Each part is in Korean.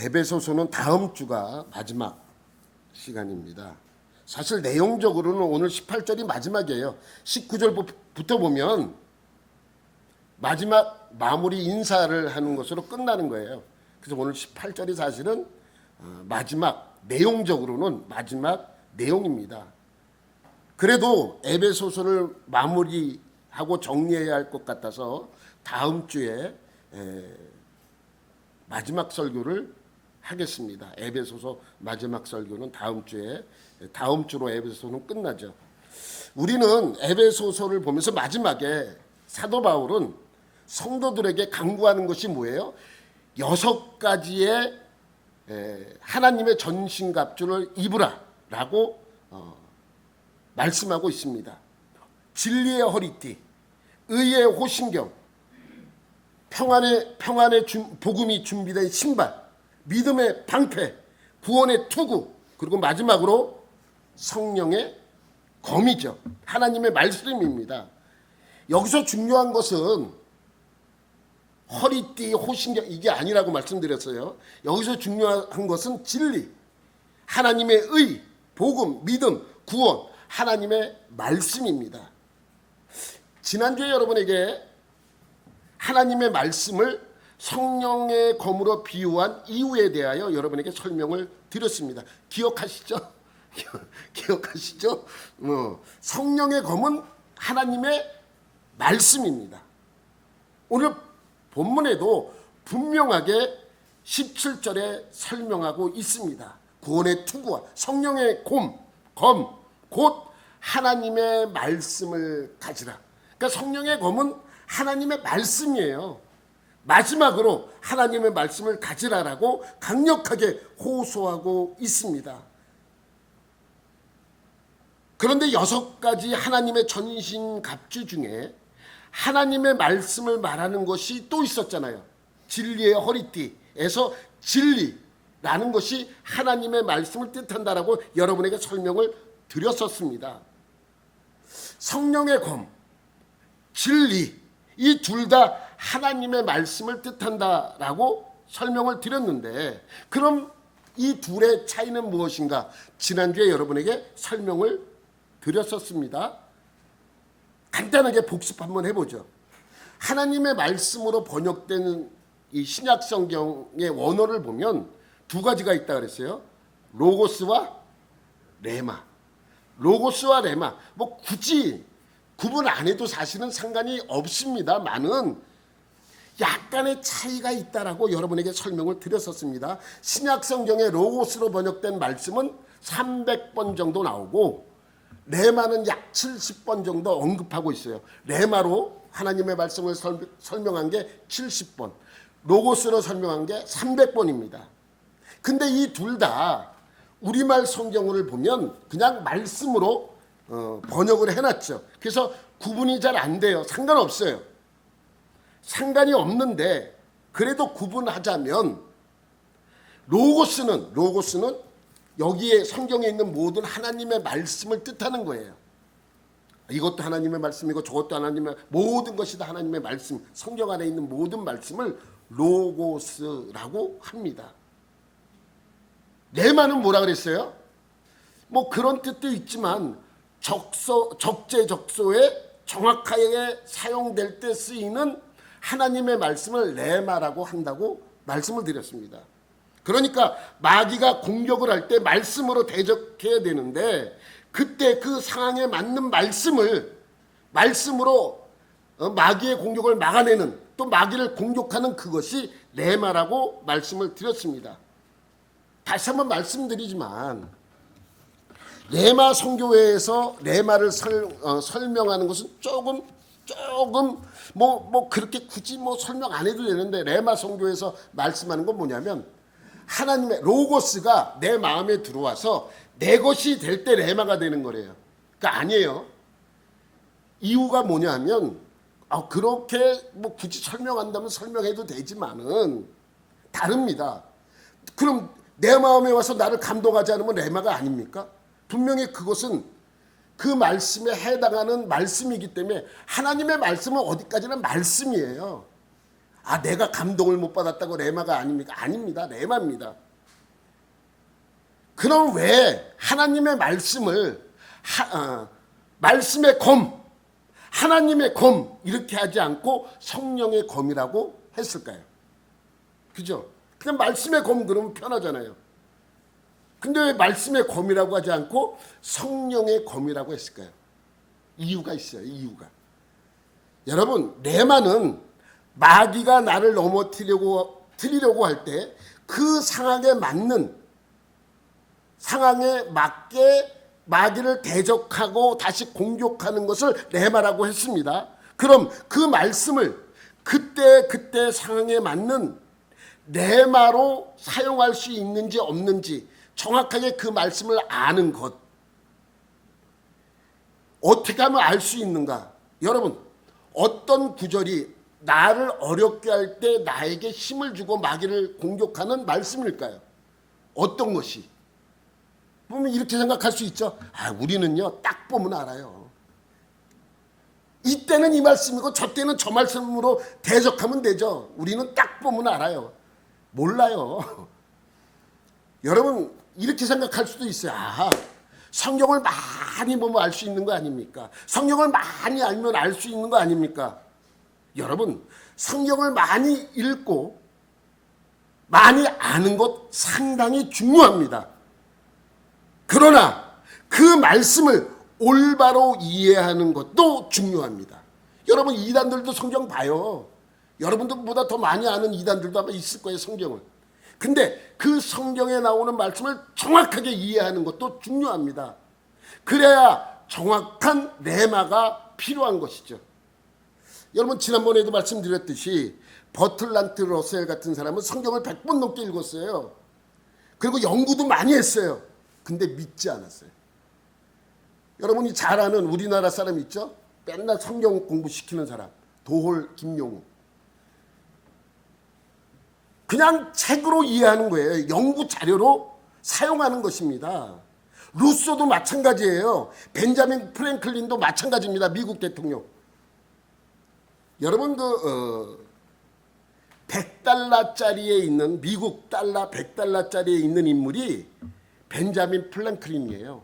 에베소서는 다음 주가 마지막 시간입니다. 사실 내용적으로는 오늘 18절이 마지막이에요. 19절부터 보면 마지막 마무리 인사를 하는 것으로 끝나는 거예요. 그래서 오늘 18절이 사실은 마지막 내용적으로는 마지막 내용입니다. 그래도 에베소서를 마무리하고 정리해야 할 것 같아서 다음 주에 마지막 설교를 하겠습니다. 에베소서 마지막 설교는 다음 주로 에베소서는 끝나죠. 우리는 에베소서를 보면서 마지막에 사도 바울은 성도들에게 강구하는 것이 뭐예요? 6가지의 하나님의 전신갑주를 입으라라고 말씀하고 있습니다. 진리의 허리띠, 의의 호신경, 평안의 복음이 준비된 신발, 믿음의 방패, 구원의 투구, 그리고 마지막으로 성령의 검이죠. 하나님의 말씀입니다. 여기서 중요한 것은 허리띠, 호신경 이게 아니라고 말씀드렸어요. 여기서 중요한 것은 진리, 하나님의 의, 복음, 믿음, 구원, 하나님의 말씀입니다. 지난주에 여러분에게 하나님의 말씀을 성령의 검으로 비유한 이유에 대하여 여러분에게 설명을 드렸습니다. 기억하시죠? 기억하시죠? 성령의 검은 하나님의 말씀입니다. 오늘 본문에도 분명하게 17절에 설명하고 있습니다. 구원의 투구와 성령의 검, 곧 하나님의 말씀을 가지라. 그러니까 성령의 검은 하나님의 말씀이에요. 마지막으로 하나님의 말씀을 가지라라고 강력하게 호소하고 있습니다. 그런데 6가지 하나님의 전신갑주 중에 하나님의 말씀을 말하는 것이 또 있었잖아요. 진리의 허리띠에서 진리라는 것이 하나님의 말씀을 뜻한다라고 여러분에게 설명을 드렸었습니다. 성령의 검, 진리 이 둘 다 하나님의 말씀을 뜻한다라고 설명을 드렸는데 그럼 이 둘의 차이는 무엇인가? 지난주에 여러분에게 설명을 드렸었습니다. 간단하게 복습 한번 해보죠. 하나님의 말씀으로 번역된 이 신약 성경의 원어를 보면 2가지가 있다 그랬어요. 로고스와 레마. 로고스와 레마. 뭐 굳이 구분 안 해도 사실은 상관이 없습니다만은 약간의 차이가 있다라고 여러분에게 설명을 드렸었습니다. 신약 성경의 로고스로 번역된 말씀은 300번 정도 나오고 레마는 약 70번 정도 언급하고 있어요. 레마로 하나님의 말씀을 설명한 게 70번, 로고스로 설명한 게 300번입니다. 근데 이 둘 다 우리말 성경을 보면 그냥 말씀으로 번역을 해놨죠. 그래서 구분이 잘 안 돼요. 상관없어요. 상관이 없는데 그래도 구분하자면 로고스는 여기에 성경에 있는 모든 하나님의 말씀을 뜻하는 거예요. 이것도 하나님의 말씀이고 저것도 하나님의 모든 것이 다 하나님의 말씀, 성경 안에 있는 모든 말씀을 로고스라고 합니다. 레마는 뭐라 그랬어요? 뭐 그런 뜻도 있지만 적재적소에 정확하게 사용될 때 쓰이는 하나님의 말씀을 레마라고 한다고 말씀을 드렸습니다. 그러니까 마귀가 공격을 할 때 말씀으로 대적해야 되는데 그때 그 상황에 맞는 말씀으로 마귀의 공격을 막아내는 또 마귀를 공격하는 그것이 레마라고 말씀을 드렸습니다. 다시 한번 말씀드리지만 레마 선교회에서 레마를 설명하는 것은 조금 뭐 그렇게 굳이 뭐 설명 안 해도 되는데 레마 선교회에서 말씀하는 건 뭐냐면 하나님의 로고스가 내 마음에 들어와서 내 것이 될 때 레마가 되는 거래요. 그러니까 아니에요. 이유가 뭐냐면 그렇게 뭐 굳이 설명한다면 설명해도 되지만은 다릅니다. 그럼 내 마음에 와서 나를 감동하지 않으면 레마가 아닙니까? 분명히 그것은 그 말씀에 해당하는 말씀이기 때문에 하나님의 말씀은 어디까지나 말씀이에요. 아, 내가 감동을 못 받았다고 레마가 아닙니까? 아닙니다. 레마입니다. 그럼 왜 하나님의 말씀을 말씀의 검, 하나님의 검 이렇게 하지 않고 성령의 검이라고 했을까요? 그죠? 그냥 말씀의 검 그러면 편하잖아요. 근데 왜 말씀의 검이라고 하지 않고 성령의 검이라고 했을까요? 이유가 있어요. 이유가. 여러분, 레마는 마귀가 나를 넘어뜨리려고 할 때 그 상황에 맞게 마귀를 대적하고 다시 공격하는 것을 레마라고 했습니다. 그럼 그 말씀을 그때 상황에 맞는 레마로 사용할 수 있는지 없는지 정확하게 그 말씀을 아는 것. 어떻게 하면 알 수 있는가? 여러분, 어떤 구절이 나를 어렵게 할 때 나에게 힘을 주고 마귀를 공격하는 말씀일까요? 어떤 것이? 보면 이렇게 생각할 수 있죠. 아, 우리는요 딱 보면 알아요. 이때는 이 말씀이고 저 때는 저 말씀으로 대적하면 되죠. 우리는 딱 보면 알아요. 몰라요. 여러분 이렇게 생각할 수도 있어요. 아, 성경을 많이 보면 알 수 있는 거 아닙니까? 성경을 많이 알면 알 수 있는 거 아닙니까? 여러분, 성경을 많이 읽고 많이 아는 것 상당히 중요합니다. 그러나 그 말씀을 올바로 이해하는 것도 중요합니다. 여러분, 이단들도 성경 봐요. 여러분들보다 더 많이 아는 이단들도 아마 있을 거예요, 성경을. 근데 그 성경에 나오는 말씀을 정확하게 이해하는 것도 중요합니다. 그래야 정확한 레마가 필요한 것이죠. 여러분, 지난번에도 말씀드렸듯이 버틀란트 러셀 같은 사람은 성경을 100번 넘게 읽었어요. 그리고 연구도 많이 했어요. 근데 믿지 않았어요. 여러분이 잘 아는 우리나라 사람 있죠? 맨날 성경 공부시키는 사람, 도홀 김용우. 그냥 책으로 이해하는 거예요. 연구 자료로 사용하는 것입니다. 루소도 마찬가지예요. 벤자민 프랭클린도 마찬가지입니다. 미국 대통령. 여러분 $100짜리에 있는 미국 달러 100달러짜리에 있는 인물이 벤자민 프랭클린이에요.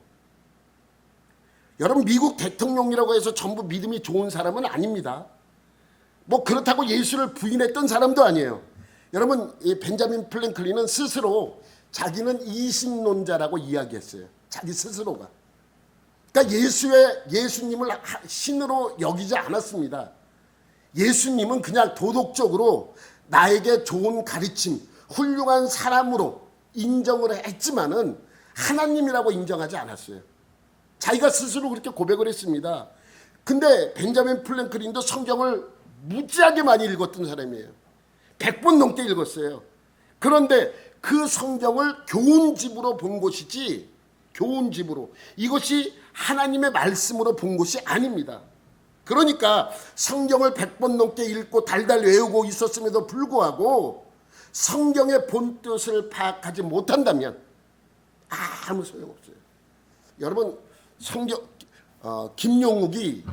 여러분 미국 대통령이라고 해서 전부 믿음이 좋은 사람은 아닙니다. 뭐 그렇다고 예수를 부인했던 사람도 아니에요. 여러분 이 벤자민 프랭클린은 스스로 자기는 이신론자라고 이야기했어요. 자기 스스로가. 그러니까 예수님을 신으로 여기지 않았습니다. 예수님은 그냥 도덕적으로 나에게 좋은 가르침, 훌륭한 사람으로 인정을 했지만은 하나님이라고 인정하지 않았어요. 자기가 스스로 그렇게 고백을 했습니다. 근데 벤자민 프랭클린도 성경을 무지하게 많이 읽었던 사람이에요. 100번 넘게 읽었어요. 그런데 그 성경을 교훈집으로 본 것이지, 교훈집으로, 이것이 하나님의 말씀으로 본 것이 아닙니다. 그러니까 성경을 100번 넘게 읽고 달달 외우고 있었음에도 불구하고 성경의 본뜻을 파악하지 못한다면 아무 소용없어요. 여러분 김용욱이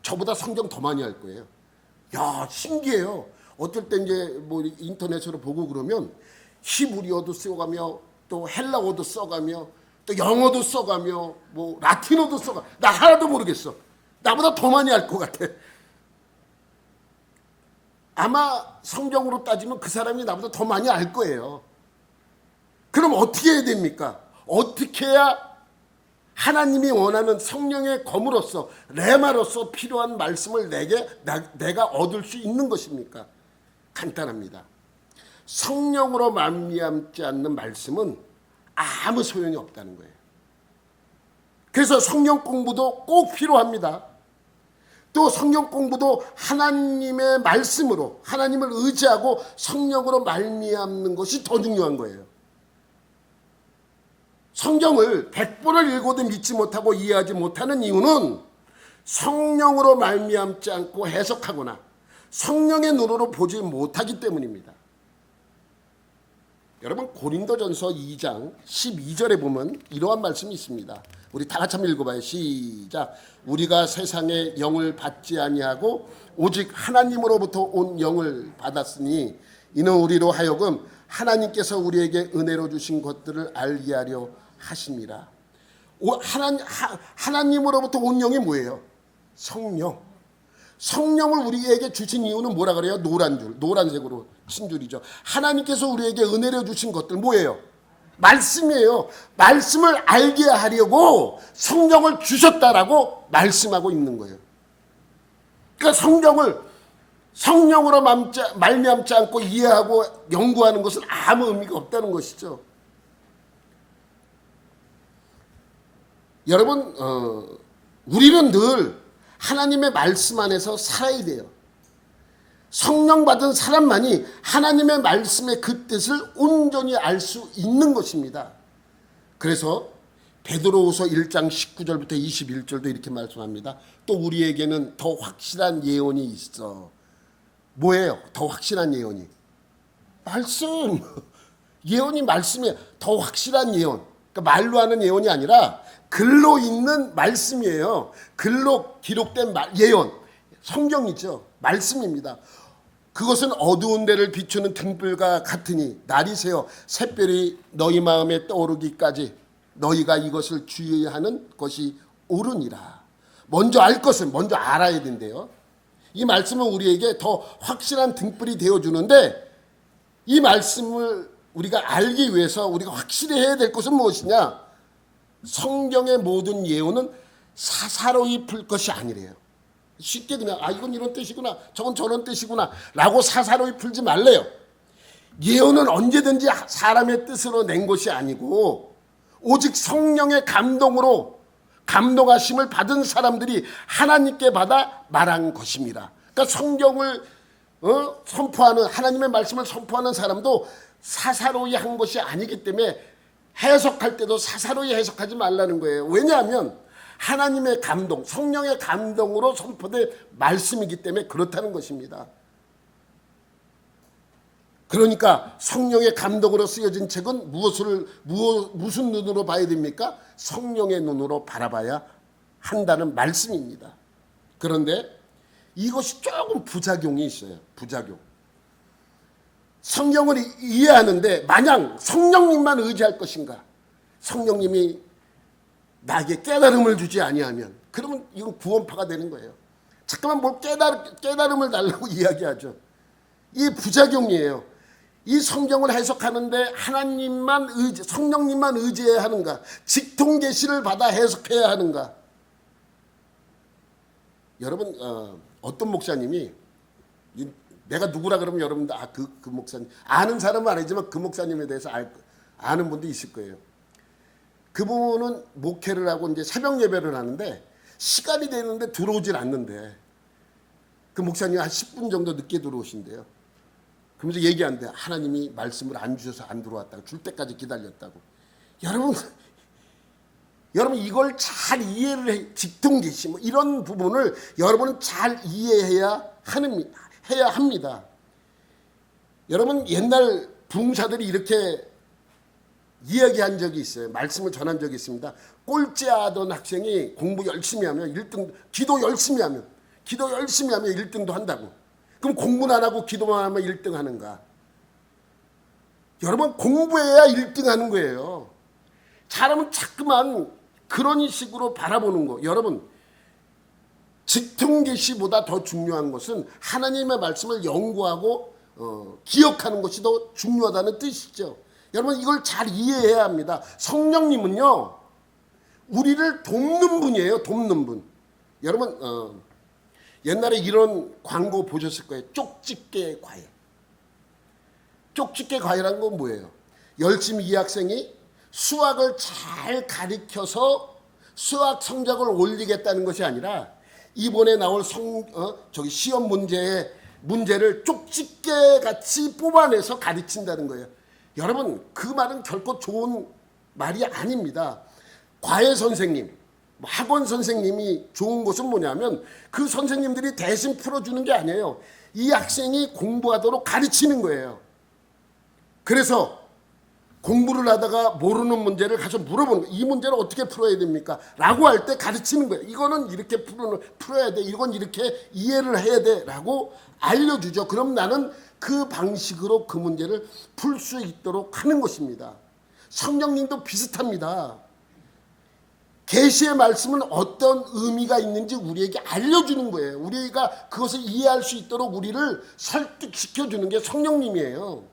저보다 성경 더 많이 할 거예요. 야, 신기해요. 어떨 때 이제 뭐 인터넷으로 보고 그러면 히브리어도 써가며 또 헬라어도 써가며 또 영어도 써가며 뭐 라틴어도 써가. 나 하나도 모르겠어. 나보다 더 많이 알 것 같아. 아마 성경으로 따지면 그 사람이 나보다 더 많이 알 거예요. 그럼 어떻게 해야 됩니까? 어떻게 해야 하나님이 원하는 성령의 검으로서 레마로서 필요한 말씀을 내가 얻을 수 있는 것입니까? 간단합니다. 성령으로 말미암지 않는 말씀은 아무 소용이 없다는 거예요. 그래서 성경 공부도 꼭 필요합니다. 또 성경 공부도 하나님의 말씀으로 하나님을 의지하고 성령으로 말미암는 것이 더 중요한 거예요. 성경을 100번을 읽어도 믿지 못하고 이해하지 못하는 이유는 성령으로 말미암지 않고 해석하거나 성령의 눈으로 보지 못하기 때문입니다. 여러분 고린도전서 2장 12절에 보면 이러한 말씀이 있습니다. 우리 다 같이 한번 읽어봐요. 시작. 우리가 세상에 영을 받지 아니하고 오직 하나님으로부터 온 영을 받았으니 이는 우리로 하여금 하나님께서 우리에게 은혜로 주신 것들을 알게 하려 하심이라. 하나님으로부터 온 영이 뭐예요? 성령. 성령을 우리에게 주신 이유는 뭐라 그래요? 노란색으로 친 줄이죠. 하나님께서 우리에게 은혜로 주신 것들 뭐예요? 말씀이에요. 말씀을 알게 하려고 성령을 주셨다라고 말씀하고 있는 거예요. 그러니까 성령으로 말미암지 않고 이해하고 연구하는 것은 아무 의미가 없다는 것이죠. 여러분, 우리는 늘 하나님의 말씀 안에서 살아야 돼요. 성령 받은 사람만이 하나님의 말씀의 그 뜻을 온전히 알 수 있는 것입니다. 그래서 베드로후서 1장 19절부터 21절도 이렇게 말씀합니다. 또 우리에게는 더 확실한 예언이 있어. 뭐예요? 더 확실한 예언이? 말씀. 예언이 말씀이에요. 더 확실한 예언. 그러니까 말로 하는 예언이 아니라 글로 있는 말씀이에요. 글로 기록된 예언. 성경이죠. 말씀입니다. 그것은 어두운 데를 비추는 등불과 같으니 날이 새어 샛별이 너희 마음에 떠오르기까지 너희가 이것을 주의하는 것이 옳으니라. 먼저 알 것은 먼저 알아야 된대요. 이 말씀은 우리에게 더 확실한 등불이 되어주는데 이 말씀을 우리가 알기 위해서 우리가 확실히 해야 될 것은 무엇이냐? 성경의 모든 예언은 사사로이 풀 것이 아니래요. 쉽게 그냥 이건 이런 뜻이구나, 저건 저런 뜻이구나 라고 사사로이 풀지 말래요. 예언은 언제든지 사람의 뜻으로 낸 것이 아니고 오직 성령의 감동으로 감동하심을 받은 사람들이 하나님께 받아 말한 것입니다. 그러니까 성경을 선포하는, 하나님의 말씀을 선포하는 사람도 사사로이 한 것이 아니기 때문에 해석할 때도 사사로이 해석하지 말라는 거예요. 왜냐하면 하나님의 감동, 성령의 감동으로 선포된 말씀이기 때문에 그렇다는 것입니다. 그러니까 성령의 감동으로 쓰여진 책은 무슨 눈으로 봐야 됩니까? 성령의 눈으로 바라봐야 한다는 말씀입니다. 그런데 이것이 조금 부작용이 있어요. 부작용. 성경을 이해하는데 마냥 성령님만 의지할 것인가? 성령님이 나에게 깨달음을 주지 아니하면, 그러면 이건 구원파가 되는 거예요. 잠깐만 뭘 깨달음을 달라고 이야기하죠. 이 부작용이에요. 이 성경을 해석하는데 성령님만 의지해야 하는가? 직통 계시를 받아 해석해야 하는가? 여러분, 어떤 목사님이, 내가 누구라 그러면 여러분들 그 목사님 아는 사람은 아니지만 그 목사님에 대해서 아는 분도 있을 거예요. 그분은 목회를 하고 이제 새벽 예배를 하는데 시간이 되는데 들어오질 않는데 그 목사님이 한 10분 정도 늦게 들어오신대요. 그러면서 얘기하는데 하나님이 말씀을 안 주셔서 안 들어왔다고, 줄 때까지 기다렸다고. 여러분 이걸 잘 이해를 해, 직통계시 이런 부분을 여러분은 잘 이해해야 합니다. 여러분 옛날 부흥사들이 이렇게 이야기한 적이 있어요. 말씀을 전한 적이 있습니다. 꼴찌하던 학생이 공부 열심히 하면 1등, 기도 열심히 하면 1등도 한다고. 그럼 공부는 안 하고 기도만 하면 1등 하는가? 여러분 공부해야 1등 하는 거예요. 사람은 자꾸만 그런 식으로 바라보는 거. 여러분 직통계시보다 더 중요한 것은 하나님의 말씀을 연구하고 기억하는 것이 더 중요하다는 뜻이죠. 여러분 이걸 잘 이해해야 합니다. 성령님은요 우리를 돕는 분이에요. 돕는 분. 여러분 옛날에 이런 광고 보셨을 거예요. 쪽집게 과외. 쪽집게 과외라는 건 뭐예요? 열심히 이 학생이 수학을 잘 가르쳐서 수학 성적을 올리겠다는 것이 아니라 이번에 나올 시험 문제를 쪽집게 같이 뽑아내서 가르친다는 거예요. 여러분 그 말은 결코 좋은 말이 아닙니다. 과외 선생님, 학원 선생님이 좋은 것은 뭐냐면 그 선생님들이 대신 풀어주는 게 아니에요. 이 학생이 공부하도록 가르치는 거예요. 그래서 공부를 하다가 모르는 문제를 가서 물어보는 거예요. 이 문제를 어떻게 풀어야 됩니까? 라고 할 때 가르치는 거예요. 이거는 이렇게 풀어야 돼. 이건 이렇게 이해를 해야 돼. 라고 알려주죠. 그럼 나는 그 방식으로 그 문제를 풀 수 있도록 하는 것입니다. 성령님도 비슷합니다. 계시의 말씀은 어떤 의미가 있는지 우리에게 알려주는 거예요. 우리가 그것을 이해할 수 있도록 우리를 설득시켜주는 게 성령님이에요.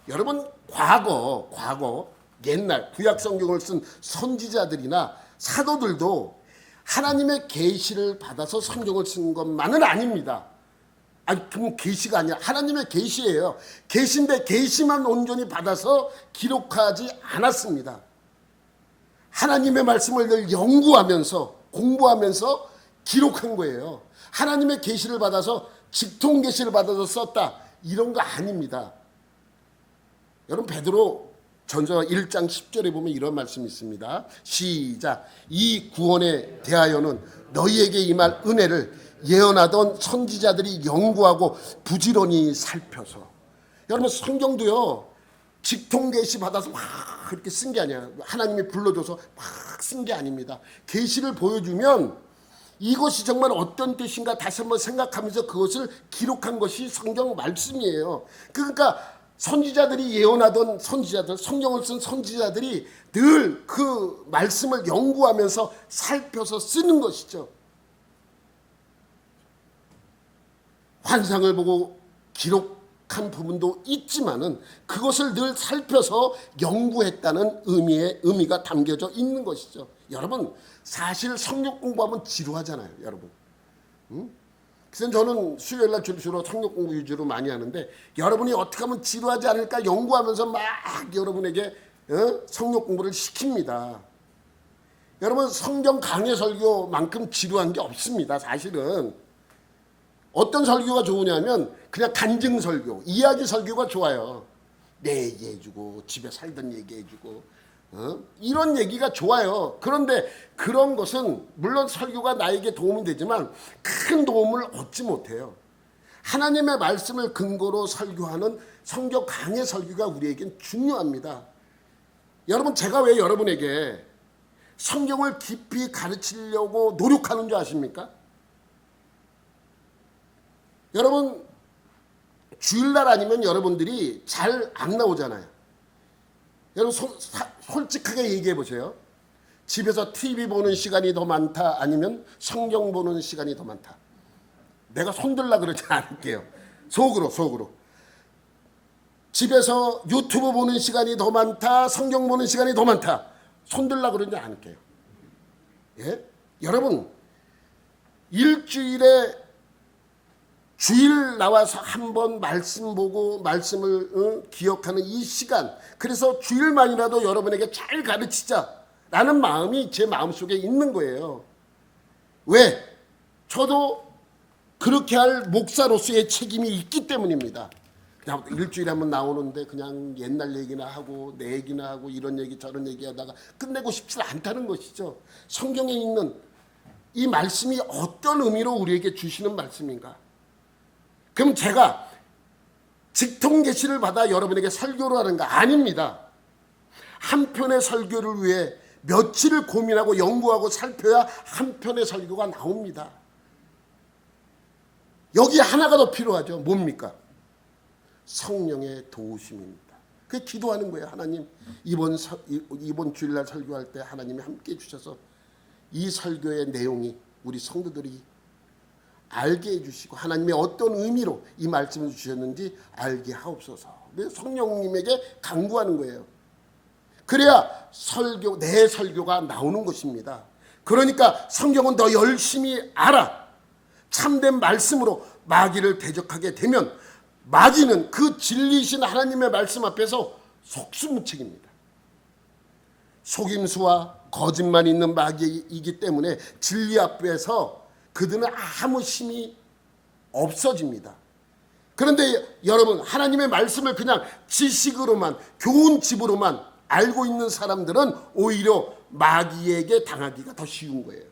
여러분, 과거 옛날 구약 성경을 쓴 선지자들이나 사도들도 하나님의 계시를 받아서 성경을 쓴 것만은 아닙니다. 아니, 그럼 계시가 아니라 하나님의 계시예요. 계시인데 계시만 온전히 받아서 기록하지 않았습니다. 하나님의 말씀을 늘 연구하면서 공부하면서 기록한 거예요. 하나님의 계시를 받아서 직통 계시를 받아서 썼다, 이런 거 아닙니다. 여러분, 베드로 전서 1장 10절에 보면 이런 말씀이 있습니다. 시작. 이 구원에 대하여는 너희에게 임할 은혜를 예언하던 선지자들이 연구하고 부지런히 살펴서. 여러분, 성경도요, 직통 계시 받아서 막 그렇게 쓴 게 아니야. 하나님이 불러줘서 막 쓴 게 아닙니다. 계시를 보여주면 이것이 정말 어떤 뜻인가 다시 한번 생각하면서 그것을 기록한 것이 성경 말씀이에요. 그러니까 선지자들이 예언하던 선지자들, 성경을 쓴 선지자들이 늘 그 말씀을 연구하면서 살펴서 쓰는 것이죠. 환상을 보고 기록한 부분도 있지만은 그것을 늘 살펴서 연구했다는 의미가 담겨져 있는 것이죠. 여러분, 사실 성경 공부하면 지루하잖아요, 여러분. 그래서 저는 수요일날 주로 성경 공부 위주로 많이 하는데, 여러분이 어떻게 하면 지루하지 않을까 연구하면서 막 여러분에게 성경 공부를 시킵니다. 여러분, 성경 강해 설교만큼 지루한 게 없습니다. 사실은 어떤 설교가 좋으냐면 그냥 간증 설교, 이야기 설교가 좋아요. 내 얘기해주고 집에 살던 얘기해주고 이런 얘기가 좋아요. 그런데 그런 것은 물론 설교가 나에게 도움이 되지만 큰 도움을 얻지 못해요. 하나님의 말씀을 근거로 설교하는 성경 강해 설교가 우리에겐 중요합니다. 여러분, 제가 왜 여러분에게 성경을 깊이 가르치려고 노력하는 줄 아십니까? 여러분, 주일날 아니면 여러분들이 잘 안 나오잖아요. 여러분, 솔직하게 얘기해 보세요. 집에서 TV 보는 시간이 더 많다, 아니면 성경 보는 시간이 더 많다? 내가 손들라 그러지 않을게요. 속으로. 집에서 유튜브 보는 시간이 더 많다, 성경 보는 시간이 더 많다? 손들라 그러지 않을게요. 예? 여러분, 일주일에 주일 나와서 한번 말씀 보고 말씀을 기억하는 이 시간, 그래서 주일만이라도 여러분에게 잘 가르치자라는 마음이 제 마음속에 있는 거예요. 왜? 저도 그렇게 할 목사로서의 책임이 있기 때문입니다. 그냥 일주일에 한번 나오는데 그냥 옛날 얘기나 하고 내 얘기나 하고 이런 얘기 저런 얘기 하다가 끝내고 싶지 않다는 것이죠. 성경에 있는 이 말씀이 어떤 의미로 우리에게 주시는 말씀인가? 그럼 제가 직통 계시를 받아 여러분에게 설교를 하는가? 아닙니다. 한 편의 설교를 위해 며칠을 고민하고 연구하고 살펴야 한 편의 설교가 나옵니다. 여기 하나가 더 필요하죠. 뭡니까? 성령의 도우심입니다. 그게 기도하는 거예요. 하나님, 이번 주일날 설교할 때 하나님이 함께 해주셔서 이 설교의 내용이 우리 성도들이 알게 해주시고 하나님의 어떤 의미로 이 말씀을 주셨는지 알게 하옵소서. 성령님에게 간구하는 거예요. 그래야 내 설교가 나오는 것입니다. 그러니까 성경은 더 열심히 알아. 참된 말씀으로 마귀를 대적하게 되면 마귀는 그 진리이신 하나님의 말씀 앞에서 속수무책입니다. 속임수와 거짓말 있는 마귀이기 때문에 진리 앞에서 그들은 아무 힘이 없어집니다. 그런데 여러분, 하나님의 말씀을 그냥 지식으로만, 교훈집으로만 알고 있는 사람들은 오히려 마귀에게 당하기가 더 쉬운 거예요.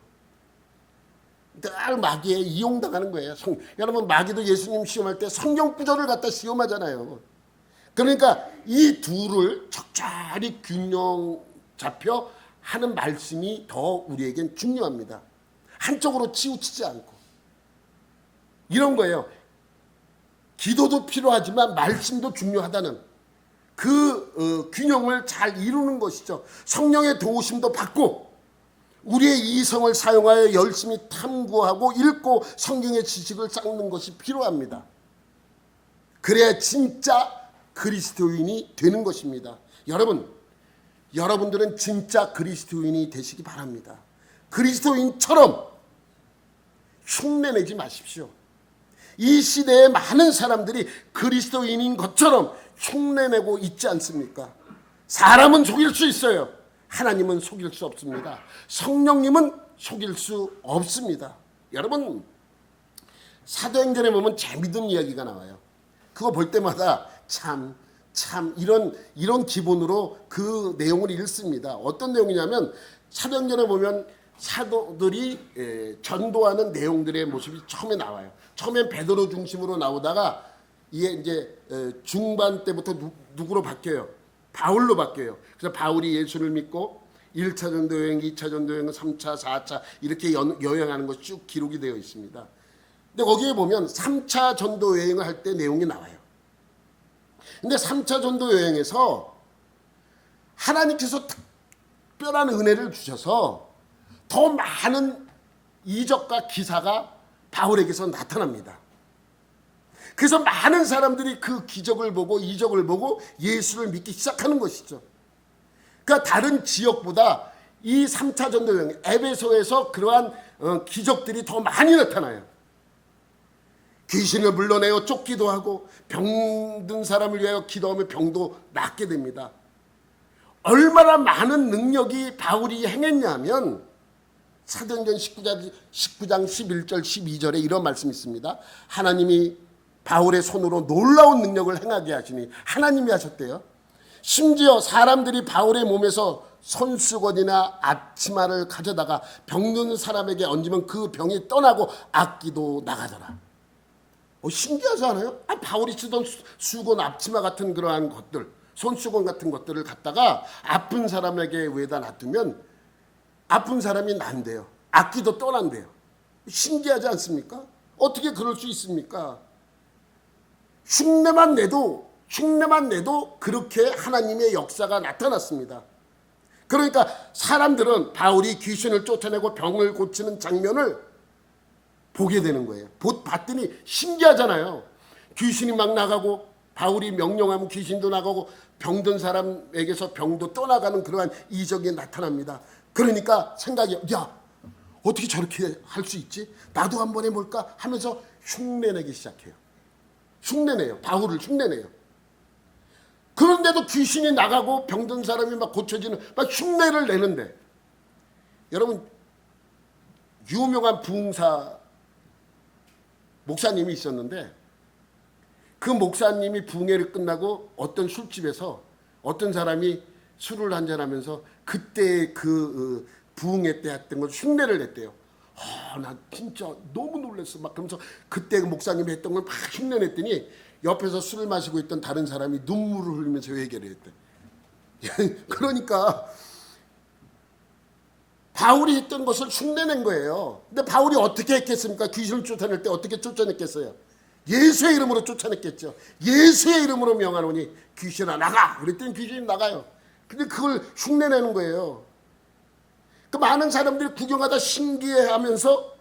늘 마귀에 이용당하는 거예요. 여러분, 마귀도 예수님 시험할 때 성경 구절을 갖다 시험하잖아요. 그러니까 이 둘을 적절히 균형 잡혀 하는 말씀이 더 우리에겐 중요합니다. 한쪽으로 치우치지 않고. 이런 거예요. 기도도 필요하지만 말씀도 중요하다는 그 균형을 잘 이루는 것이죠. 성령의 도우심도 받고 우리의 이성을 사용하여 열심히 탐구하고 읽고 성경의 지식을 쌓는 것이 필요합니다. 그래야 진짜 그리스도인이 되는 것입니다. 여러분들은 진짜 그리스도인이 되시기 바랍니다. 그리스도인처럼 흉내내지 마십시오. 이 시대에 많은 사람들이 그리스도인인 것처럼 흉내내고 있지 않습니까? 사람은 속일 수 있어요. 하나님은 속일 수 없습니다. 성령님은 속일 수 없습니다. 여러분, 사도행전에 보면 재미있는 이야기가 나와요. 그거 볼 때마다 참 이런 기본으로 그 내용을 읽습니다. 어떤 내용이냐면 사도행전에 보면 사도들이 전도하는 내용들의 모습이 처음에 나와요. 처음엔 베드로 중심으로 나오다가 이게 이제 중반 때부터 누구로 바뀌어요? 바울로 바뀌어요. 그래서 바울이 예수를 믿고 1차 전도 여행, 2차 전도 여행, 3차, 4차 이렇게 여행하는 것이 쭉 기록이 되어 있습니다. 근데 거기에 보면 3차 전도 여행을 할 때 내용이 나와요. 근데 3차 전도 여행에서 하나님께서 특별한 은혜를 주셔서 더 많은 이적과 기사가 바울에게서 나타납니다. 그래서 많은 사람들이 그 기적을 보고 이적을 보고 예수를 믿기 시작하는 것이죠. 그러니까 다른 지역보다 이 3차 전도 여행 에베소에서 그러한 기적들이 더 많이 나타나요. 귀신을 물러내어 쫓기도 하고 병든 사람을 위하여 기도하며 병도 낫게 됩니다. 얼마나 많은 능력이 바울이 행했냐면 사도행전 19장 11절 12절에 이런 말씀이 있습니다. 하나님이 바울의 손으로 놀라운 능력을 행하게 하시니 하나님이 하셨대요. 심지어 사람들이 바울의 몸에서 손수건이나 앞치마를 가져다가 병든 사람에게 얹으면 그 병이 떠나고 악기도 나가더라. 신기하지 않아요? 바울이 쓰던 수건, 앞치마 같은 그러한 것들, 손수건 같은 것들을 갖다가 아픈 사람에게 외다 놔두면 아픈 사람이 난대요. 악기도 떠난대요. 신기하지 않습니까? 어떻게 그럴 수 있습니까? 흉내만 내도 그렇게 하나님의 역사가 나타났습니다. 그러니까 사람들은 바울이 귀신을 쫓아내고 병을 고치는 장면을 보게 되는 거예요. 봤더니 신기하잖아요. 귀신이 막 나가고 바울이 명령하면 귀신도 나가고 병든 사람에게서 병도 떠나가는 그러한 이적이 나타납니다. 그러니까 생각이 어떻게 저렇게 할 수 있지? 나도 한번 해볼까? 하면서 흉내내기 시작해요. 바울을 흉내내요. 그런데도 귀신이 나가고 병든 사람이 막 고쳐지는 막 흉내를 내는데 여러분 유명한 부흥사 목사님이 있었는데 그 목사님이 부흥회를 끝나고 어떤 술집에서 어떤 사람이 술을 한잔하면서 그때 그 부흥회 때 했던 걸 흉내를 냈대요. 나 진짜 너무 놀랐어. 막 그러면서 그때 그 목사님이 했던 걸 막 흉내냈더니 옆에서 술을 마시고 있던 다른 사람이 눈물을 흘리면서 얘기를 했대. 그러니까 바울이 했던 것을 흉내낸 거예요. 근데 바울이 어떻게 했겠습니까? 귀신을 쫓아낼 때 어떻게 쫓아냈겠어요? 예수의 이름으로 쫓아냈겠죠. 예수의 이름으로 명하노니 귀신아 나가. 그랬더니 귀신이 나가요. 근데 그걸 흉내내는 거예요. 그 많은 사람들이 구경하다 신기해하면서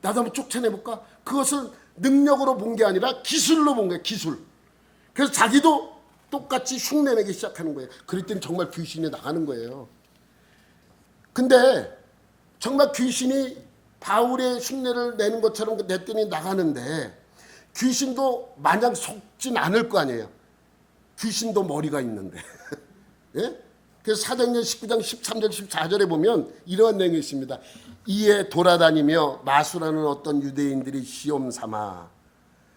나도 한번 쫓아내볼까? 그것을 능력으로 본 게 아니라 기술로 본 거예요. 기술. 그래서 자기도 똑같이 흉내내기 시작하는 거예요. 그랬더니 정말 귀신이 나가는 거예요. 근데 정말 귀신이 바울의 흉내를 내는 것처럼 냈더니 나가는데 귀신도 마냥 속진 않을 거 아니에요. 귀신도 머리가 있는데. 예? 그래서 사도행전 19장 13절 14절에 보면 이러한 내용이 있습니다. 이에 돌아다니며 마술하는 어떤 유대인들이 시험 삼아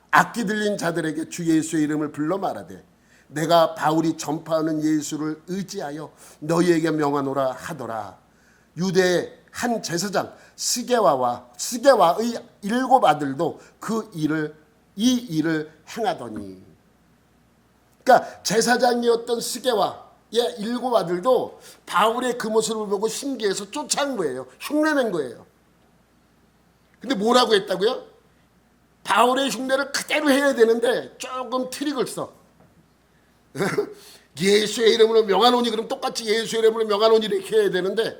악기 들린 자들에게 주 예수의 이름을 불러 말하되 내가 바울이 전파하는 예수를 의지하여 너희에게 명하노라 하더라. 유대의 한 제사장 스게와의 7 아들도 이 일을 행하더니 그러니까 제사장이었던 스게와 일곱 아들도 바울의 그 모습을 보고 신기해서 쫓아온 거예요. 흉내낸 거예요. 근데 뭐라고 했다고요? 바울의 흉내를 그대로 해야 되는데 조금 트릭을 써. 예수의 이름으로 명하노니, 그럼 똑같이 예수의 이름으로 명하노니 이렇게 해야 되는데,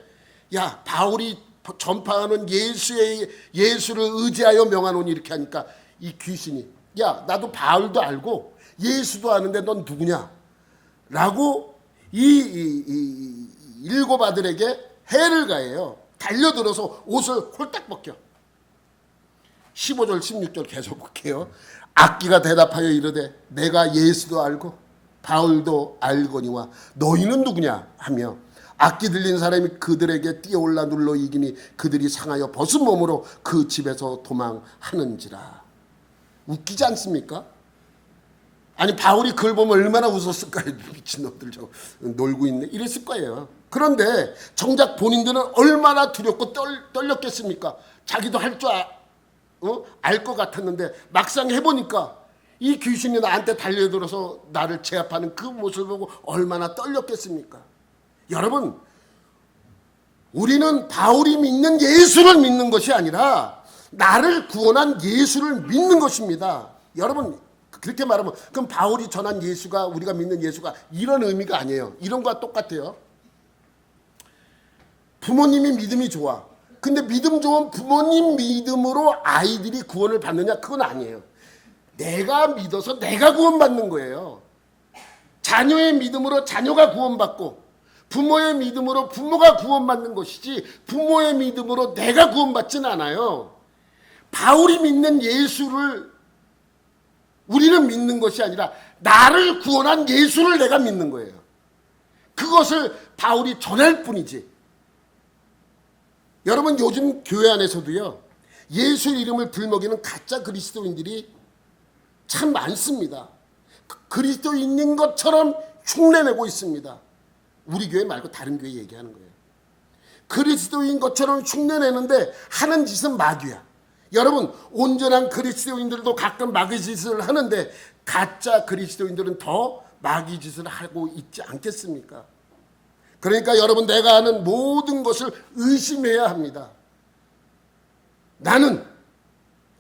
야, 바울이 전파하는 예수를 의지하여 명하노니 이렇게 하니까 이 귀신이, 야, 나도 바울도 알고 예수도 아는데 넌 누구냐? 라고 이 일곱 아들에게 해를 가해요. 달려들어서 옷을 홀딱 벗겨. 15절 16절 계속 볼게요. 악기가 대답하여 이르되 내가 예수도 알고 바울도 알거니와 너희는 누구냐 하며 악기 들린 사람이 그들에게 뛰어올라 눌러 이기니 그들이 상하여 벗은 몸으로 그 집에서 도망하는지라. 웃기지 않습니까? 아니, 바울이 그걸 보면 얼마나 웃었을까요? 미친놈들 저거 놀고 있네 이랬을 거예요. 그런데 정작 본인들은 얼마나 두렵고 떨렸겠습니까? 자기도 할 줄 알 것 같았는데 막상 해보니까 이 귀신이 나한테 달려들어서 나를 제압하는 그 모습을 보고 얼마나 떨렸겠습니까? 여러분, 우리는 바울이 믿는 예수를 믿는 것이 아니라 나를 구원한 예수를 믿는 것입니다. 여러분, 그렇게 말하면 그럼 바울이 전한 예수가, 우리가 믿는 예수가 이런 의미가 아니에요. 이런 거와 똑같아요. 부모님이 믿음이 좋아. 근데 믿음 좋은 부모님 믿음으로 아이들이 구원을 받느냐? 그건 아니에요. 내가 믿어서 내가 구원받는 거예요. 자녀의 믿음으로 자녀가 구원받고 부모의 믿음으로 부모가 구원받는 것이지 부모의 믿음으로 내가 구원받지는 않아요. 바울이 믿는 예수를 우리는 믿는 것이 아니라 나를 구원한 예수를 내가 믿는 거예요. 그것을 바울이 전할 뿐이지. 여러분, 요즘 교회 안에서도요, 예수 이름을 들먹이는 가짜 그리스도인들이 참 많습니다. 그리스도인인 것처럼 흉내내고 있습니다. 우리 교회 말고 다른 교회 얘기하는 거예요. 그리스도인 것처럼 흉내내는데 하는 짓은 마귀야. 여러분, 온전한 그리스도인들도 가끔 마귀 짓을 하는데 가짜 그리스도인들은 더 마귀 짓을 하고 있지 않겠습니까? 그러니까 여러분, 내가 하는 모든 것을 의심해야 합니다. 나는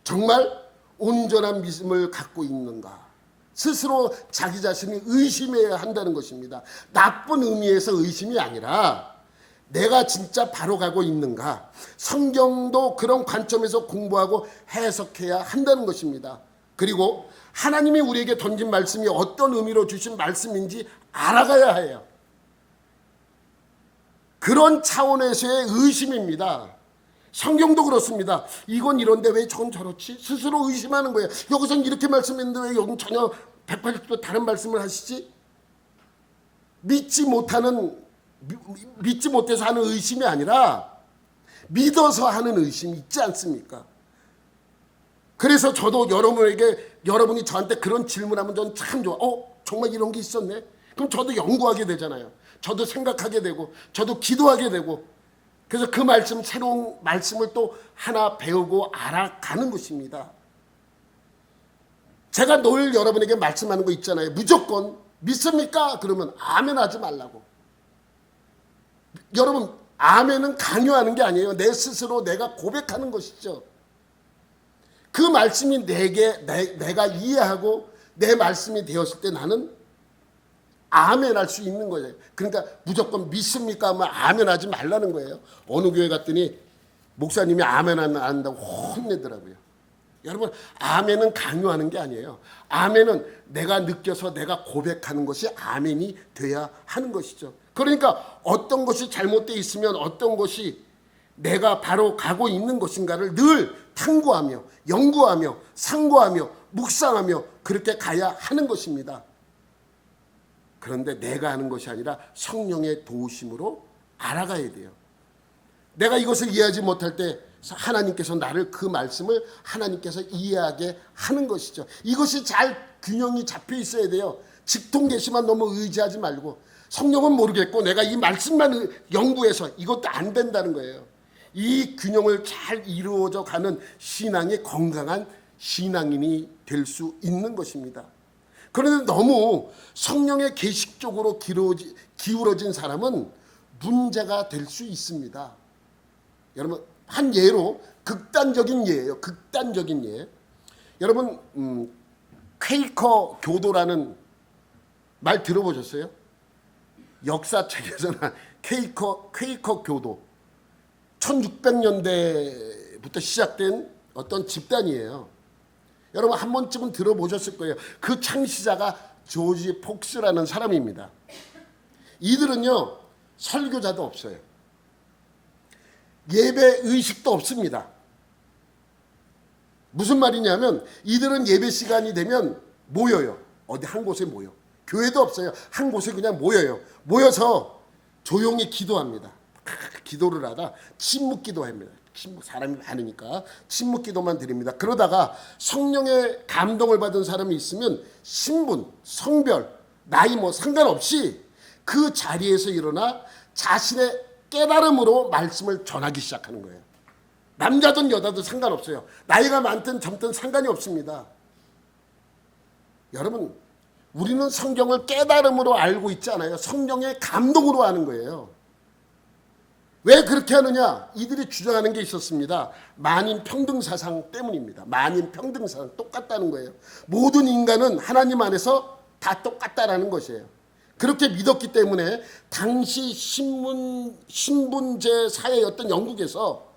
정말 온전한 믿음을 갖고 있는가? 스스로 자기 자신이 의심해야 한다는 것입니다. 나쁜 의미에서 의심이 아니라 내가 진짜 바로 가고 있는가? 성경도 그런 관점에서 공부하고 해석해야 한다는 것입니다. 그리고 하나님이 우리에게 던진 말씀이 어떤 의미로 주신 말씀인지 알아가야 해요. 그런 차원에서의 의심입니다. 성경도 그렇습니다. 이건 이런데 왜 저건 저렇지? 스스로 의심하는 거예요. 여기선 이렇게 말씀했는데 왜 여긴 전혀 180도 다른 말씀을 하시지? 믿지 못해서 하는 의심이 아니라 믿어서 하는 의심이 있지 않습니까? 그래서 저도 여러분이 저한테 그런 질문하면 저는 참 좋아. 정말 이런 게 있었네? 그럼 저도 연구하게 되잖아요. 저도 생각하게 되고 저도 기도하게 되고, 그래서 그 말씀, 새로운 말씀을 또 하나 배우고 알아가는 것입니다. 제가 늘 여러분에게 말씀하는 거 있잖아요. 무조건 믿습니까? 그러면 아멘 하지 말라고. 여러분, 아멘은 강요하는 게 아니에요. 내 스스로 내가 고백하는 것이죠. 그 말씀이 내가 이해하고 내 말씀이 되었을 때 나는 아멘 할 수 있는 거예요. 그러니까 무조건 믿습니까 하면 아멘 하지 말라는 거예요. 어느 교회 갔더니 목사님이 아멘 안 한다고 혼내더라고요. 여러분, 아멘은 강요하는 게 아니에요. 아멘은 내가 느껴서 내가 고백하는 것이 아멘이 돼야 하는 것이죠. 그러니까 어떤 것이 잘못되어 있으면 어떤 것이 내가 바로 가고 있는 것인가를 늘 탐구하며 연구하며 상고하며 묵상하며 그렇게 가야 하는 것입니다. 그런데 내가 하는 것이 아니라 성령의 도우심으로 알아가야 돼요. 내가 이것을 이해하지 못할 때 하나님께서 나를, 그 말씀을 하나님께서 이해하게 하는 것이죠. 이것이 잘 균형이 잡혀 있어야 돼요. 직통계시만 너무 의지하지 말고, 성령은 모르겠고 내가 이 말씀만 연구해서 이것도 안 된다는 거예요. 이 균형을 잘 이루어져 가는 신앙이 건강한 신앙인이 될 수 있는 것입니다. 그런데 너무 성령의 계식 쪽으로 기울어진 사람은 문제가 될 수 있습니다. 여러분, 한 예로 극단적인 예예요. 극단적인 예. 여러분, 퀘이커 교도라는 말 들어보셨어요? 역사책에서는 퀘이커 교도 1600년대부터 시작된 어떤 집단이에요. 여러분 한 번쯤은 들어보셨을 거예요. 그 창시자가 조지 폭스라는 사람입니다. 이들은요 설교자도 없어요. 예배 의식도 없습니다. 무슨 말이냐면 이들은 예배 시간이 되면 모여요. 어디 한 곳에 모여. 교회도 없어요. 한 곳에 그냥 모여요. 모여서 조용히 기도합니다. 기도를 하다 침묵 기도합니다. 사람이 많으니까 침묵 기도만 드립니다. 그러다가 성령의 감동을 받은 사람이 있으면 신분, 성별, 나이 뭐 상관없이 그 자리에서 일어나 자신의 깨달음으로 말씀을 전하기 시작하는 거예요. 남자든 여자든 상관없어요. 나이가 많든 젊든 상관이 없습니다. 여러분, 우리는 성경을 깨달음으로 알고 있지 않아요. 성령의 감동으로 아는 거예요. 왜 그렇게 하느냐? 이들이 주장하는 게 있었습니다. 만인 평등 사상 때문입니다. 만인 평등 사상 똑같다는 거예요. 모든 인간은 하나님 안에서 다 똑같다라는 것이에요. 그렇게 믿었기 때문에 당시 신분제 사회였던 영국에서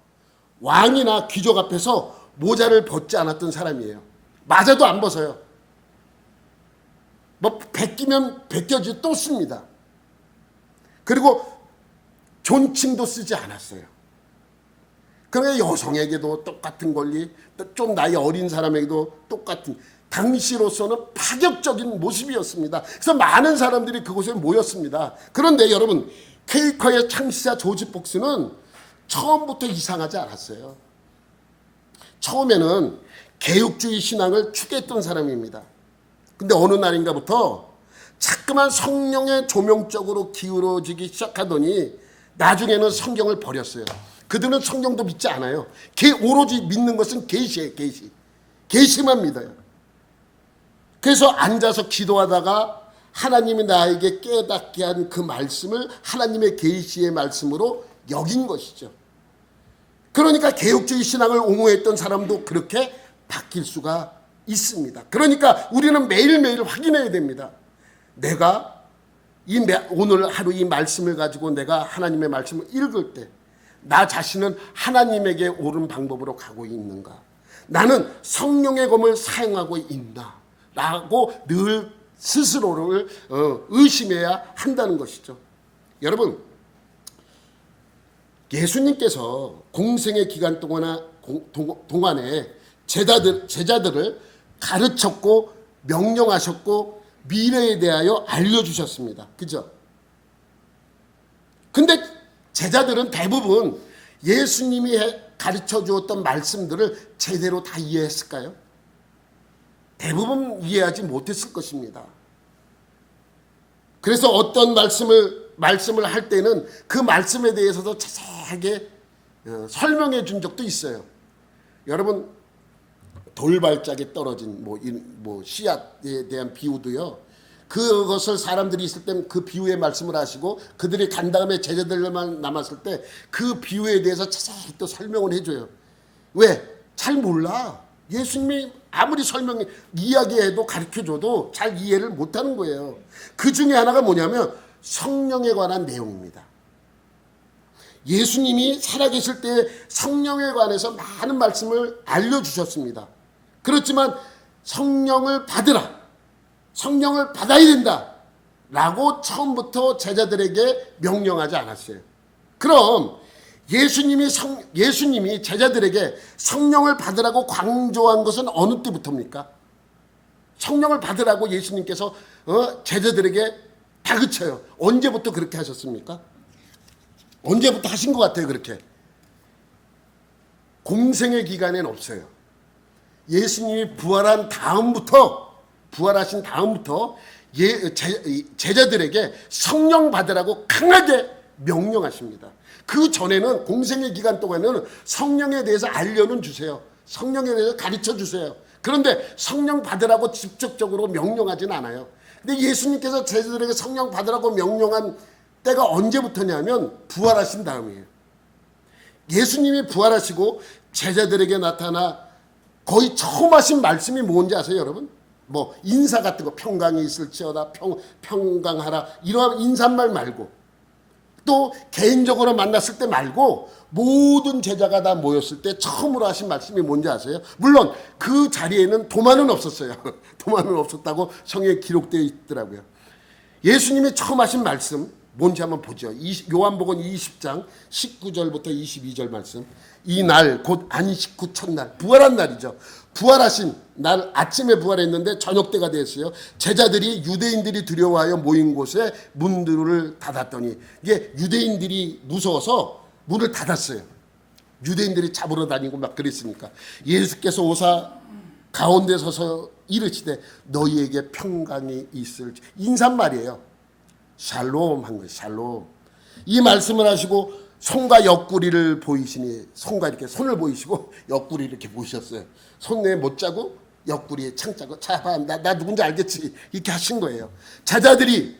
왕이나 귀족 앞에서 모자를 벗지 않았던 사람이에요. 맞아도 안 벗어요. 뭐 벗기면 벗겨지 또 씁니다. 그리고 존칭도 쓰지 않았어요. 그러니까 여성에게도 똑같은 권리, 좀 나이 어린 사람에게도 똑같은, 당시로서는 파격적인 모습이었습니다. 그래서 많은 사람들이 그곳에 모였습니다. 그런데 여러분, 퀘이커의 창시자 조지 폭스는 처음부터 이상하지 않았어요. 처음에는 개혁주의 신앙을 추구했던 사람입니다. 근데 어느 날인가부터 자꾸만 성령의 조명 쪽으로 기울어지기 시작하더니 나중에는 성경을 버렸어요. 그들은 성경도 믿지 않아요. 오로지 믿는 것은 계시예요. 계시만 믿어요. 그래서 앉아서 기도하다가 하나님이 나에게 깨닫게 한 그 말씀을 하나님의 계시의 말씀으로 여긴 것이죠. 그러니까 개혁주의 신앙을 옹호했던 사람도 그렇게 바뀔 수가 있습니다. 그러니까 우리는 매일매일 확인해야 됩니다. 내가 오늘 하루 이 말씀을 가지고 내가 하나님의 말씀을 읽을 때 나 자신은 하나님에게 옳은 방법으로 가고 있는가? 나는 성령의 검을 사용하고 있나? 라고 늘 스스로를 의심해야 한다는 것이죠. 여러분, 예수님께서 공생의 기간 동안에 제자들을 가르쳤고 명령하셨고 미래에 대하여 알려주셨습니다. 그죠? 근데 제자들은 대부분 예수님이 가르쳐 주었던 말씀들을 제대로 다 이해했을까요? 대부분 이해하지 못했을 것입니다. 그래서 어떤 말씀을 할 때는 그 말씀에 대해서도 자세하게 설명해 준 적도 있어요. 여러분, 돌발짝에 떨어진 씨앗에 대한 비유도요. 그것을 사람들이 있을 때 그 비유의 말씀을 하시고 그들이 간 다음에 제자들만 남았을 때 그 비유에 대해서 자세히 또 설명을 해줘요. 왜? 잘 몰라. 예수님이 아무리 이야기해도 가르쳐줘도 잘 이해를 못하는 거예요. 그 중에 하나가 뭐냐면 성령에 관한 내용입니다. 예수님이 살아계실 때 성령에 관해서 많은 말씀을 알려주셨습니다. 그렇지만 성령을 받으라, 성령을 받아야 된다 라고 처음부터 제자들에게 명령하지 않았어요. 그럼 예수님이 제자들에게 성령을 받으라고 강조한 것은 어느 때부터입니까? 성령을 받으라고 예수님께서 제자들에게 다그쳐요. 언제부터 그렇게 하셨습니까? 언제부터 하신 것 같아요, 그렇게? 공생의 기간엔 없어요. 예수님이 부활하신 다음부터 제자들에게 성령 받으라고 강하게 명령하십니다. 그 전에는 공생의 기간 동안에는 성령에 대해서 알려는 주세요. 성령에 대해서 가르쳐 주세요. 그런데 성령 받으라고 직접적으로 명령하진 않아요. 근데 예수님께서 제자들에게 성령 받으라고 명령한 때가 언제부터냐면 부활하신 다음이에요. 예수님이 부활하시고 제자들에게 나타나 거의 처음 하신 말씀이 뭔지 아세요, 여러분? 뭐 인사 같은 거, 평강이 있을지어다, 평강하라, 이러한 인사말 말고, 또 개인적으로 만났을 때 말고 모든 제자가 다 모였을 때 처음으로 하신 말씀이 뭔지 아세요? 물론 그 자리에는 도마는 없었어요. 도마는 없었다고 성경에 기록되어 있더라고요. 예수님이 처음 하신 말씀 뭔지 한번 보죠. 요한복음 20장 19절부터 22절 말씀. 이 날 곧 안식 후 첫날, 부활한 날이죠. 부활하신 날 아침에 부활했는데 저녁 때가 됐어요. 제자들이 유대인들이 두려워하여 모인 곳에 문들을 닫았더니, 이게 유대인들이 무서워서 문을 닫았어요. 유대인들이 잡으러 다니고 막 그랬으니까. 예수께서 오사 가운데 서서 이르시되 너희에게 평강이 있을지. 인사말이에요. 샬롬 한 거예요. 샬롬. 이 말씀을 하시고 손과 옆구리를 보이시니, 손과 이렇게 손을 보이시고 옆구리 이렇게 보셨어요. 손에 못 자고 옆구리에 창 짜고, 자, 나 누군지 알겠지, 이렇게 하신 거예요. 제자들이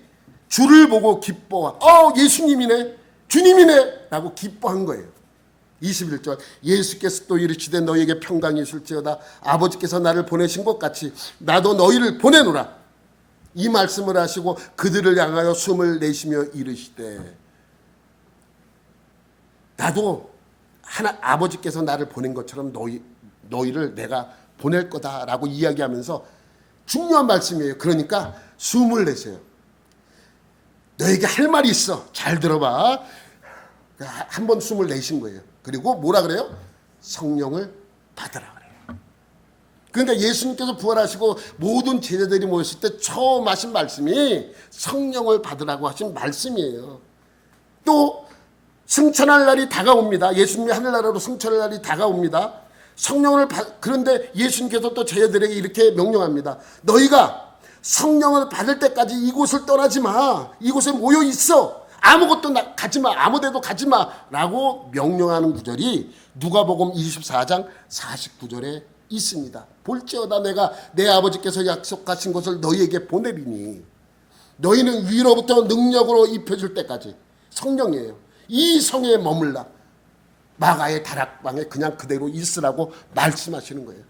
주를 보고 기뻐와 예수님이네, 주님이네 라고 기뻐한 거예요. 21절 예수께서 또 이르시되 너희에게 평강이 있을지어다. 아버지께서 나를 보내신 것 같이 나도 너희를 보내노라. 이 말씀을 하시고 그들을 향하여 숨을 내쉬며 이르시되, 나도 아버지께서 나를 보낸 것처럼 너희를 내가 보낼 거다라고 이야기하면서 중요한 말씀이에요. 그러니까 숨을 내세요. 너에게 할 말이 있어. 잘 들어봐. 한 번 숨을 내신 거예요. 그리고 뭐라 그래요? 성령을 받으라 그래요. 그러니까 예수님께서 부활하시고 모든 제자들이 모였을 때 처음 하신 말씀이 성령을 받으라고 하신 말씀이에요. 또 승천할 날이 다가옵니다. 예수님이 하늘나라로 승천할 날이 다가옵니다. 성령을 그런데 예수님께서 또 제자들에게 이렇게 명령합니다. 너희가 성령을 받을 때까지 이곳을 떠나지 마. 이곳에 모여 있어. 아무것도 가지 마. 아무데도 가지 마. 라고 명령하는 구절이 누가복음 24장 49절에 있습니다. 볼지어다 내가 내 아버지께서 약속하신 것을 너희에게 보내리니 너희는 위로부터 능력으로 입혀질 때까지. 성령이에요. 이 성에 머물라. 마가의 다락방에 그냥 그대로 있으라고 말씀하시는 거예요.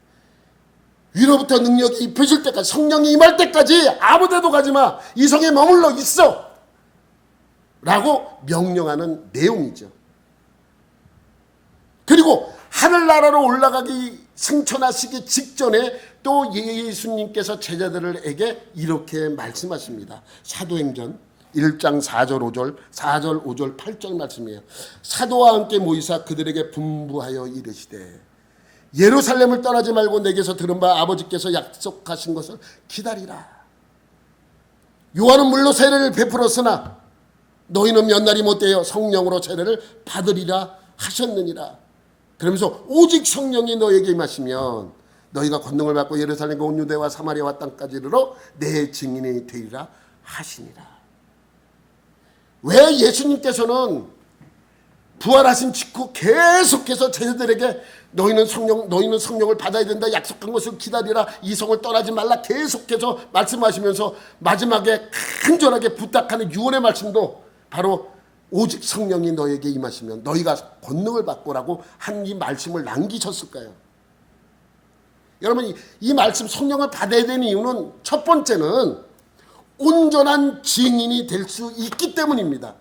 위로부터 능력이 입혀질 때까지, 성령이 임할 때까지 아무데도 가지 마. 이 성에 머물러 있어 라고 명령하는 내용이죠. 그리고 하늘나라로 올라가기, 승천하시기 직전에 또 예수님께서 제자들에게 이렇게 말씀하십니다. 사도행전 1장 4절 5절 4절 5절 8절 말씀이에요. 사도와 함께 모이사 그들에게 분부하여 이르시되 예루살렘을 떠나지 말고 내게서 들은 바 아버지께서 약속하신 것을 기다리라. 요한은 물로 세례를 베풀었으나 너희는 몇 날이 못되어 성령으로 세례를 받으리라 하셨느니라. 그러면서 오직 성령이 너에게 임하시면 너희가 권능을 받고 예루살렘과 온 유대와 사마리아와 땅까지 이르러 내 증인이 되리라 하시니라. 왜 예수님께서는 부활하신 직후 계속해서 제자들에게 너희는 성령을 받아야 된다, 약속한 것을 기다리라, 이 성을 떠나지 말라 계속해서 말씀하시면서 마지막에 간절하게 부탁하는 유언의 말씀도 바로 오직 성령이 너에게 임하시면 너희가 권능을 받고라고 한 이 말씀을 남기셨을까요? 여러분, 이 말씀 성령을 받아야 되는 이유는 첫 번째는 온전한 증인이 될 수 있기 때문입니다.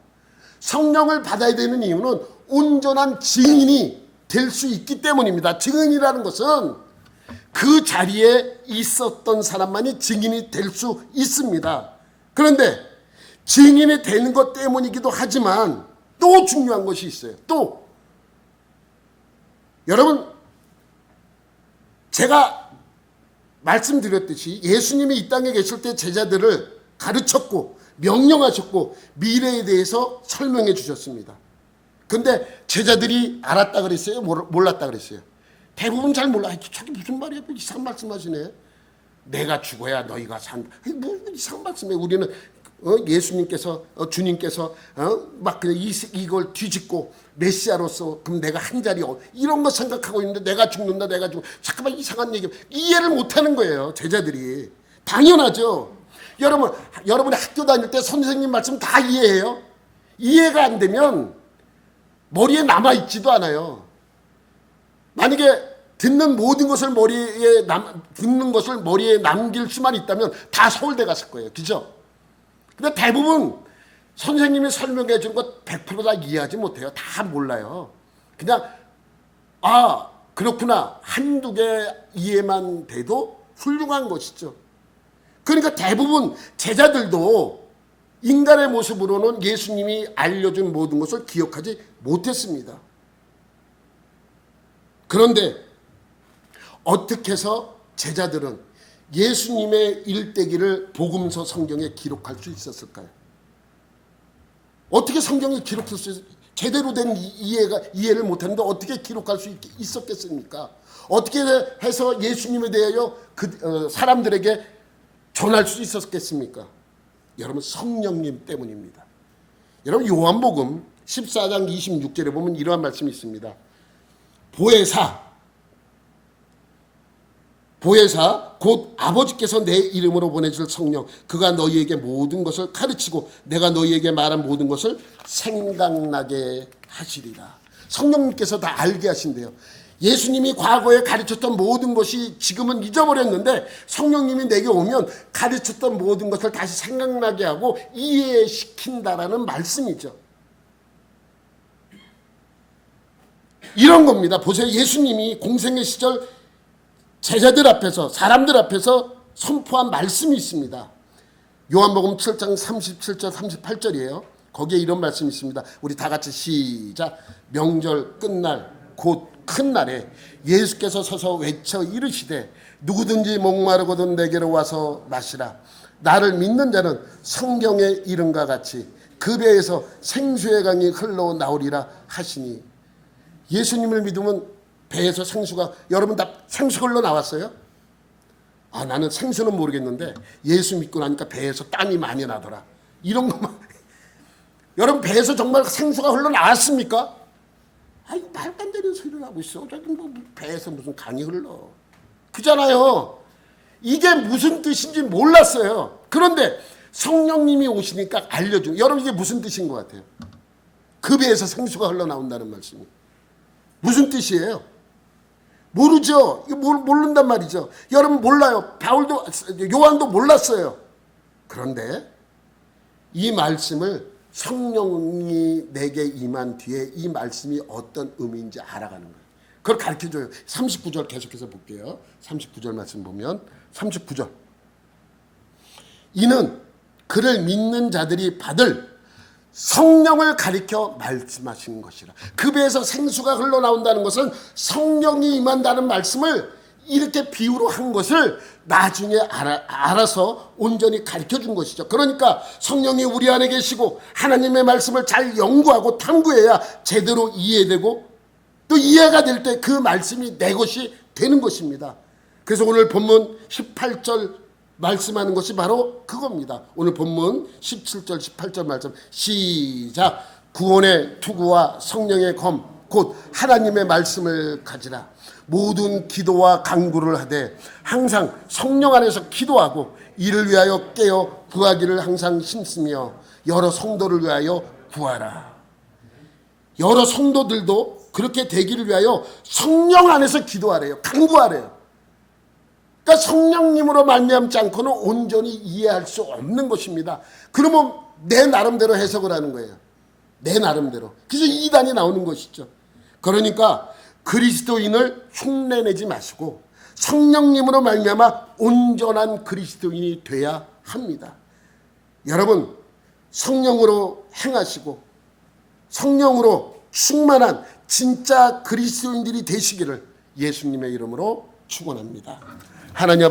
성령을 받아야 되는 이유는 온전한 증인이 될 수 있기 때문입니다. 증인이라는 것은 그 자리에 있었던 사람만이 증인이 될 수 있습니다. 그런데 증인이 되는 것 때문이기도 하지만 또 중요한 것이 있어요. 또 여러분, 제가 말씀드렸듯이 예수님이 이 땅에 계실 때 제자들을 가르쳤고 명령하셨고 미래에 대해서 설명해 주셨습니다. 근데 제자들이 알았다 그랬어요? 몰랐다 그랬어요? 대부분 잘 몰라. 저게 무슨 말이야? 이상한 말씀하시네. 내가 죽어야 너희가 산다. 뭐 이상한 말씀이에요. 우리는 예수님께서 주님께서 막 그냥 이걸 뒤집고 메시아로서 그럼 내가 한 자리 이런 거 생각하고 있는데 내가 죽는다 내가 죽 잠깐만 이상한 얘기 이해를 못하는 거예요 제자들이. 당연하죠. 여러분이 학교 다닐 때 선생님 말씀 다 이해해요? 이해가 안 되면 머리에 남아있지도 않아요. 만약에 듣는 것을 머리에 남길 수만 있다면 다 서울대 갔을 거예요. 그죠? 근데 대부분 선생님이 설명해 준 것 100% 다 이해하지 못해요. 다 몰라요. 그냥 그렇구나 한두 개 이해만 돼도 훌륭한 것이죠. 그러니까 대부분 제자들도 인간의 모습으로는 예수님이 알려준 모든 것을 기억하지 못했습니다. 그런데 어떻게 해서 제자들은 예수님의 일대기를 복음서 성경에 기록할 수 있었을까요? 어떻게 성경에 기록할 수 있었을까요? 제대로 된 이해를 못했는데 어떻게 기록할 수 있었겠습니까? 어떻게 해서 예수님에 대하여 사람들에게 전할 수 있었겠습니까? 여러분 성령님 때문입니다. 여러분 요한복음 14장 26절에 보면 이러한 말씀이 있습니다. 보혜사 곧 아버지께서 내 이름으로 보내줄 성령 그가 너희에게 모든 것을 가르치고 내가 너희에게 말한 모든 것을 생각나게 하시리라. 성령님께서 다 알게 하신대요. 예수님이 과거에 가르쳤던 모든 것이 지금은 잊어버렸는데 성령님이 내게 오면 가르쳤던 모든 것을 다시 생각나게 하고 이해시킨다라는 말씀이죠. 이런 겁니다. 보세요. 예수님이 공생의 시절 제자들 앞에서 사람들 앞에서 선포한 말씀이 있습니다. 요한복음 7장 37절 38절이에요. 거기에 이런 말씀이 있습니다. 우리 다 같이 시작. 명절 끝날 곧 큰 날에 예수께서 서서 외쳐 이르시되 누구든지 목마르거든 내게로 와서 마시라. 나를 믿는 자는 성경의 이름과 같이 그 배에서 생수의 강이 흘러나오리라 하시니. 예수님을 믿으면 배에서 생수가 여러분 다 생수 흘러나왔어요? 나는 생수는 모르겠는데 예수 믿고 나니까 배에서 땀이 많이 나더라. 이런 것만 여러분 배에서 정말 생수가 흘러나왔습니까? 이거 말도 안 되는 소리를 하고 있어. 배에서 무슨 강이 흘러. 그잖아요. 이게 무슨 뜻인지 몰랐어요. 그런데 성령님이 오시니까 알려준. 여러분 이게 무슨 뜻인 것 같아요? 그 배에서 생수가 흘러나온다는 말씀이 무슨 뜻이에요? 모르죠. 이거 모른단 말이죠. 여러분 몰라요. 요한도 몰랐어요. 그런데 이 말씀을 성령이 내게 임한 뒤에 이 말씀이 어떤 의미인지 알아가는 거예요. 그걸 가르쳐줘요. 39절 계속해서 볼게요. 39절 말씀 보면 39절 이는 그를 믿는 자들이 받을 성령을 가리켜 말씀하신 것이라. 그 배에서 생수가 흘러나온다는 것은 성령이 임한다는 말씀을 이렇게 비유로 한 것을 나중에 알아서 온전히 가르쳐 준 것이죠. 그러니까 성령이 우리 안에 계시고 하나님의 말씀을 잘 연구하고 탐구해야 제대로 이해되고 또 이해가 될 때 그 말씀이 내 것이 되는 것입니다. 그래서 오늘 본문 18절 말씀하는 것이 바로 그겁니다. 오늘 본문 17절 18절 말씀 시작. 구원의 투구와 성령의 검 곧 하나님의 말씀을 가지라. 모든 기도와 간구를 하되 항상 성령 안에서 기도하고 이를 위하여 깨어 구하기를 항상 힘쓰며 여러 성도를 위하여 구하라. 여러 성도들도 그렇게 되기를 위하여 성령 안에서 기도하래요. 간구하래요. 그러니까 성령님으로 말미암지 않고는 온전히 이해할 수 없는 것입니다. 그러면 내 나름대로 해석을 하는 거예요. 내 나름대로. 그래서 이단이 나오는 것이죠. 그러니까 그리스도인을 흉내내지 마시고 성령님으로 말미암아 온전한 그리스도인이 돼야 합니다. 여러분 성령으로 행하시고 성령으로 충만한 진짜 그리스도인들이 되시기를 예수님의 이름으로 축원합니다. 하나님 아버지